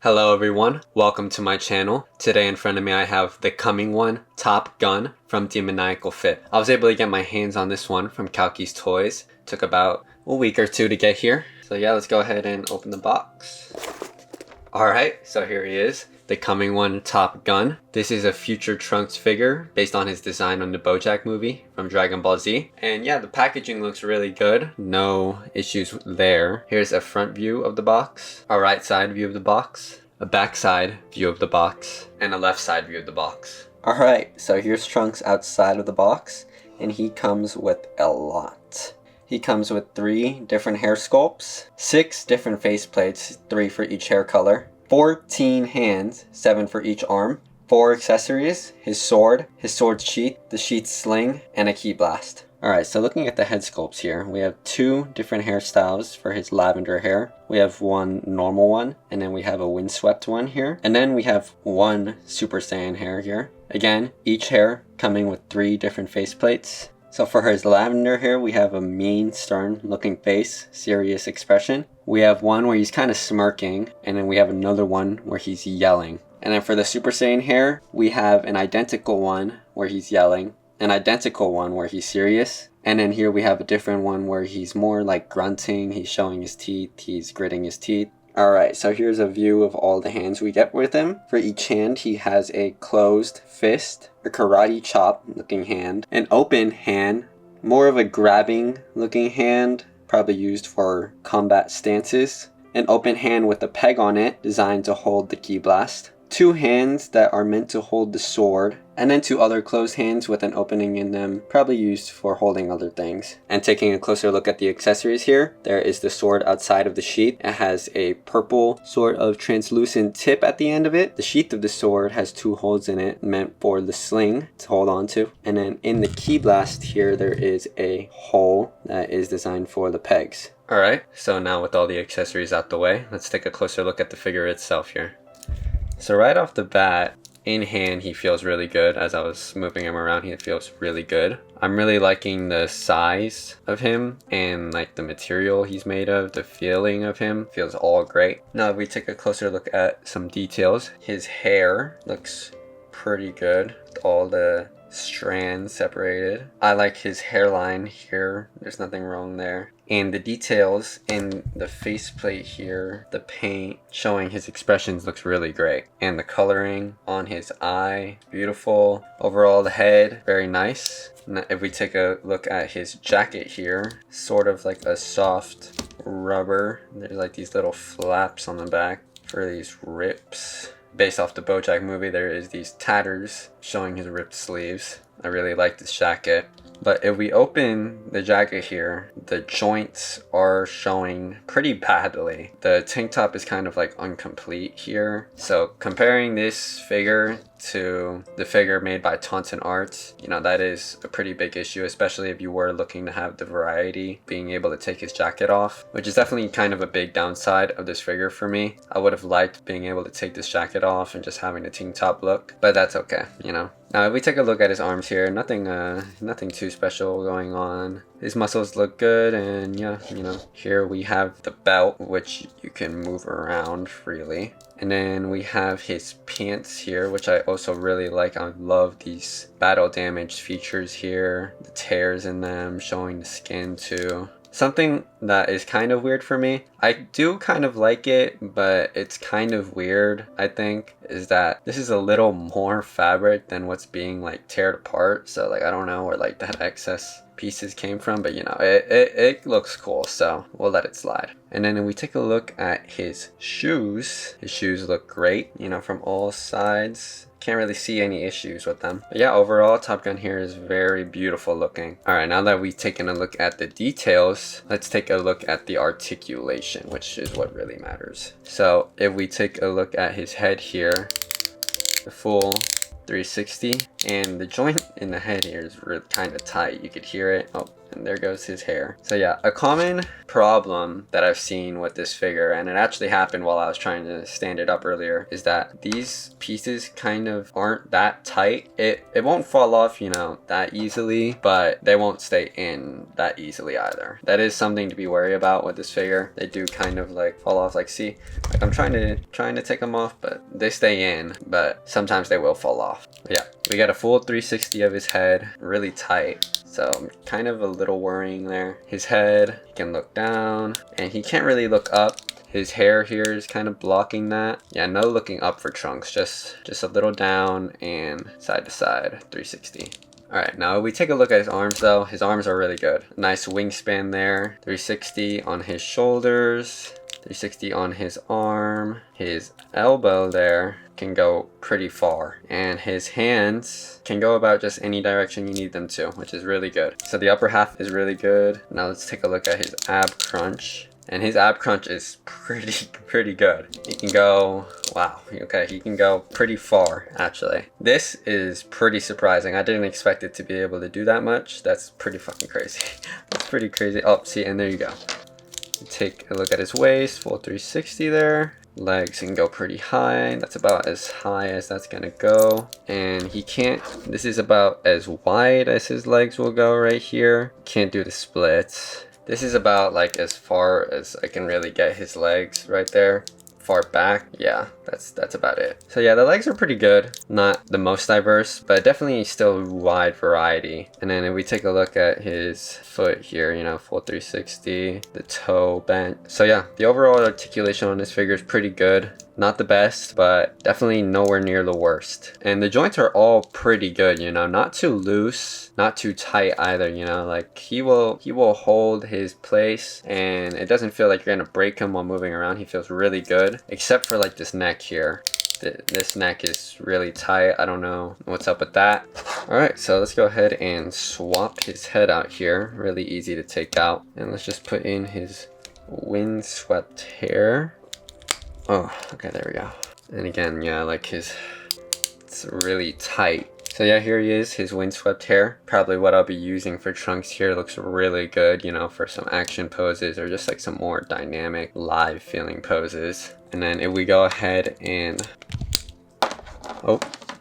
Hello everyone, welcome to my channel. Today in front of me I have the coming one, Top Gun from Demoniacal Fit. I was able to get my hands on this one from Kalki's Toys. Took about a week or two to get here. So yeah, let's go ahead and open the box. Alright, so here he is. The coming one, Top Gun. This is a future Trunks figure based on his design on the Bojack movie from Dragon Ball Z. And yeah, the packaging looks really good. No issues there. Here's a front view of the box, a right side view of the box, a back side view of the box, and a left side view of the box. Alright, so here's Trunks outside of the box, and he comes with a lot. He comes with 3 different hair sculpts, 6 different face plates, 3 for each hair color, 14 hands, 7 for each arm, 4 accessories, his sword's sheath, the sheath's sling, and a key blast. Alright, so looking at the head sculpts here, we have 2 different hairstyles for his lavender hair. We have one normal one, and then we have a windswept one here. And then we have one Super Saiyan hair here. Again, each hair coming with 3 different face plates. So for his lavender hair, we have a mean, stern looking face, serious expression. We have one where he's kind of smirking, and then we have another one where he's yelling. And then for the Super Saiyan hair, we have an identical one where he's yelling, an identical one where he's serious, and then here we have a different one where he's more like grunting, he's showing his teeth, he's gritting his teeth. Alright, so here's a view of all the hands we get with him. For each hand, he has a closed fist, a karate chop looking hand, an open hand, more of a grabbing looking hand, probably used for combat stances, an open hand with a peg on it designed to hold the key blast, 2 hands that are meant to hold the sword, and then 2 other closed hands with an opening in them, probably used for holding other things. And taking a closer look at the accessories here, there is the sword outside of the sheath. It has a purple sort of translucent tip at the end of it. The sheath of the sword has 2 holes in it meant for the sling to hold on to. And then in the key blast here, there is a hole that is designed for the pegs. Alright, so now with all the accessories out the way, let's take a closer look at the figure itself here. So right off the bat, in hand, he feels really good. As I was moving him around, he feels really good. I'm really liking the size of him and like the material he's made of. The feeling of him feels all great. Now if we take a closer look at some details, his hair looks pretty good with all the strands separated. I like his hairline here. There's nothing wrong there. And the details in the faceplate here, the paint showing his expressions looks really great. And the coloring on his eye, beautiful. Overall, the head, very nice. Now, if we take a look at his jacket here, sort of like a soft rubber. There's like these little flaps on the back for these rips. Based off the Bojack movie, there is these tatters showing his ripped sleeves. I really like this jacket. But if we open the jacket here, the joints are showing pretty badly. The tank top is kind of like incomplete here. So comparing this figure to the figure made by Taunton Arts, you know, that is a pretty big issue, especially if you were looking to have the variety, being able to take his jacket off, which is definitely kind of a big downside of this figure for me. I would have liked being able to take this jacket off and just having a tank top look, but that's okay, you know. Now if we take a look at his arms here, nothing too special going on. His muscles look good, and yeah, you know, here we have the belt, which you can move around freely. And then we have his pants here, which I also really like. I love these battle damage features here, the tears in them, showing the skin too. Something that is kind of weird for me, I do kind of like it, but it's kind of weird, I think, is that this is a little more fabric than what's being like teared apart. So like, I don't know where like that excess pieces came from, but you know, it looks cool, so we'll let it slide. And then if we take a look at his shoes look great, you know, from all sides. Can't really see any issues with them. But yeah, overall, Top Gun here is very beautiful looking. Alright, now that we've taken a look at the details, let's take a look at the articulation, which is what really matters. So if we take a look at his head here, the full 360, and the joint in the head here is really kind of tight. You could hear it. Oh, and there goes his hair. So yeah, a common problem that I've seen with this figure, and it actually happened while I was trying to stand it up earlier, is that these pieces kind of aren't that tight. It won't fall off, you know, that easily, but they won't stay in that easily either. That is something to be wary about with this figure. They do kind of like fall off. Like, see, like I'm trying to take them off, but they stay in, but sometimes they will fall off. But yeah, we got a full 360 of his head, really tight. So kind of a little worrying there. His head, he can look down and he can't really look up. His hair here is kind of blocking that. Yeah, no looking up for Trunks, just a little down and side to side, 360. Alright, now we take a look at his arms though. His arms are really good. Nice wingspan there. 360 on his shoulders. 360 on his arm. His elbow there can go pretty far. And his hands can go about just any direction you need them to, which is really good. So the upper half is really good. Now let's take a look at his ab crunch. And his ab crunch is pretty good. He can go, wow, okay, he can go pretty far, actually. This is pretty surprising. I didn't expect it to be able to do that much. That's pretty fucking crazy. That's pretty crazy. Oh, see, and there you go. Take a look at his waist, full 360 there. Legs can go pretty high. That's about as high as that's gonna go. And he can't, this is about as wide as his legs will go right here. Can't do the splits. This is about like as far as I can really get his legs right there. Far back, yeah, that's about it. So yeah, the legs are pretty good. Not the most diverse, but definitely still wide variety. And then if we take a look at his foot here, you know, full 360, the toe bent. So yeah, the overall articulation on this figure is pretty good. Not the best, but definitely nowhere near the worst. And the joints are all pretty good, you know, not too loose, not too tight either, you know, like he will hold his place and it doesn't feel like you're gonna break him while moving around. He feels really good, except for like this neck here. This neck is really tight. I don't know what's up with that. All right, so let's go ahead and swap his head out here. Really easy to take out. And let's just put in his windswept hair. Oh, okay, there we go. And again, yeah, like it's really tight. So yeah, here he is, his windswept hair. Probably what I'll be using for Trunks here. Looks really good, you know, for some action poses or just like some more dynamic, live feeling poses. And then if we go ahead and, oh,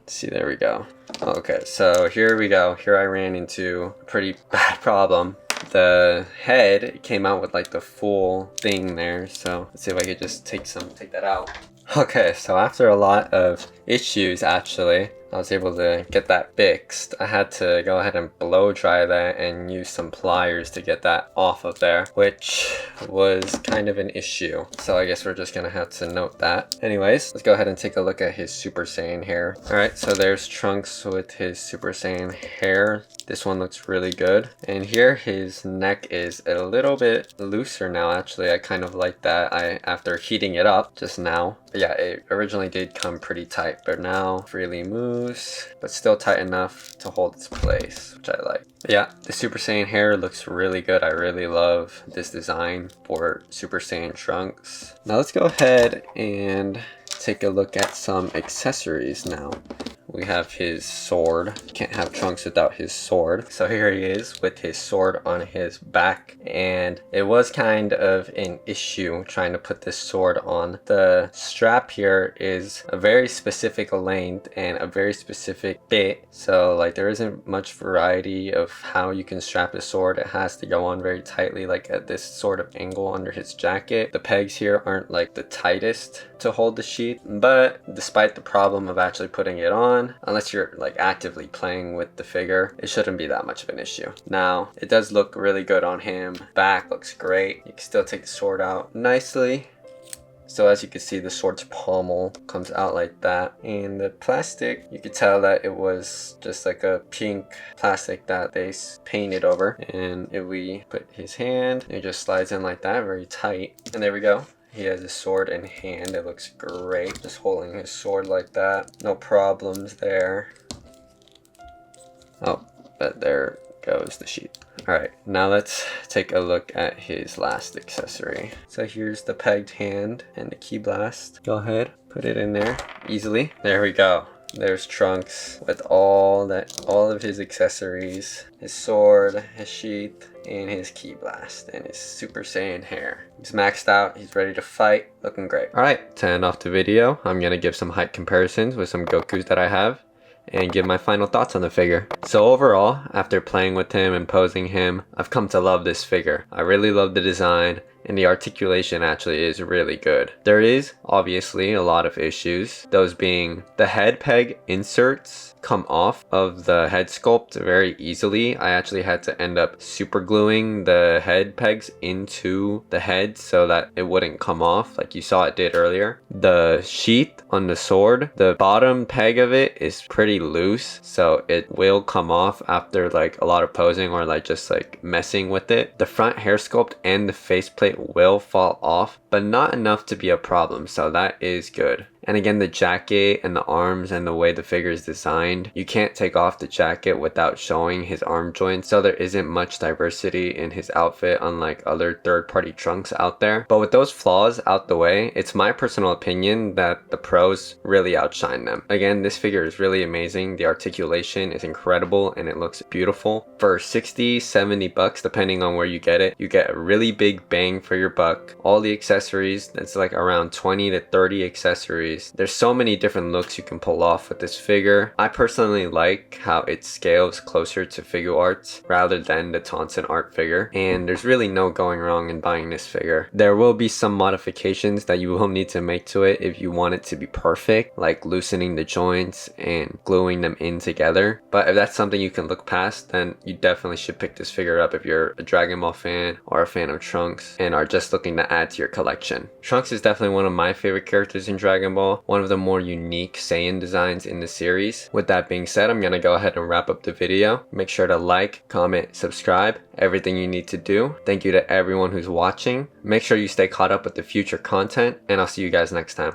see, there we go. Okay, so here we go. Here I ran into a pretty bad problem. The head came out with like the full thing there, so let's see if I could just take that out. Okay, so after a lot of issues, actually, I was able to get that fixed. I had to go ahead and blow dry that and use some pliers to get that off of there, which was kind of an issue. So I guess we're just gonna have to note that. Anyways, let's go ahead and take a look at his Super Saiyan hair. All right, so there's Trunks with his Super Saiyan hair. This one looks really good. And here his neck is a little bit looser now, actually. I kind of like that after heating it up just now. But yeah, it originally did come pretty tight, but now freely moves, but still tight enough to hold its place, which I like. But yeah, the Super Saiyan hair looks really good. I really love this design for Super Saiyan Trunks. Now let's go ahead and take a look at some accessories now. We have his sword. Can't have Trunks without his sword. So here he is with his sword on his back. And it was kind of an issue trying to put this sword on. The strap here is a very specific length and a very specific fit. So like there isn't much variety of how you can strap a sword. It has to go on very tightly, like at this sort of angle under his jacket. The pegs here aren't like the tightest to hold the sheath, but despite the problem of actually putting it on, unless you're like actively playing with the figure, it shouldn't be that much of an issue. Now, it does look really good on him. Back looks great. You can still take the sword out nicely. So as you can see, the sword's pommel comes out like that. And the plastic, you could tell that it was just like a pink plastic that they painted over. And if we put his hand, it just slides in like that, very tight. And there we go. He has his sword in hand. It looks great. Just holding his sword like that. No problems there. Oh, but there goes the sheath. Alright, now let's take a look at his last accessory. So here's the pegged hand and the key blast. Go ahead, put it in there easily. There we go. there's Trunks with all of his accessories, his sword, his sheath, and his ki blast, and his Super Saiyan hair. He's maxed out, he's ready to fight, looking great. Alright, to end off the video, I'm gonna give some height comparisons with some Gokus that I have, and give my final thoughts on the figure. So overall, after playing with him and posing him, I've come to love this figure. I really love the design, and the articulation actually is really good. There is obviously a lot of issues, those being the head peg inserts come off of the head sculpt very easily. I actually had to end up super gluing the head pegs into the head so that it wouldn't come off like you saw it did earlier. The sheath on the sword, the bottom peg of it is pretty loose, so it will come off after like a lot of posing or like just like messing with it. The front hair sculpt and the faceplate will fall off, but not enough to be a problem, so that is good. And again, the jacket and the arms and the way the figure is designed, you can't take off the jacket without showing his arm joints, so there isn't much diversity in his outfit unlike other third-party Trunks out there. But with those flaws out the way, it's my personal opinion that the pros really outshine them. Again, this figure is really amazing. The articulation is incredible and it looks beautiful. For 60, 70 bucks, depending on where you get it, you get a really big bang for your buck. All the accessories, that's like around 20 to 30 accessories. There's so many different looks you can pull off with this figure. I personally like how it scales closer to figure arts rather than the Taunton art figure, and there's really no going wrong in buying this figure. There will be some modifications that you will need to make to it if you want it to be perfect, like loosening the joints and gluing them in together, but if that's something you can look past, then you definitely should pick this figure up if you're a Dragon Ball fan or a fan of Trunks and are just looking to add to your collection. Trunks is definitely one of my favorite characters in Dragon Ball, one of the more unique Saiyan designs in the series. With that being said, I'm gonna go ahead and wrap up the video. Make sure to like, comment, subscribe, everything you need to do. Thank you to everyone who's watching. Make sure you stay caught up with the future content, and I'll see you guys next time.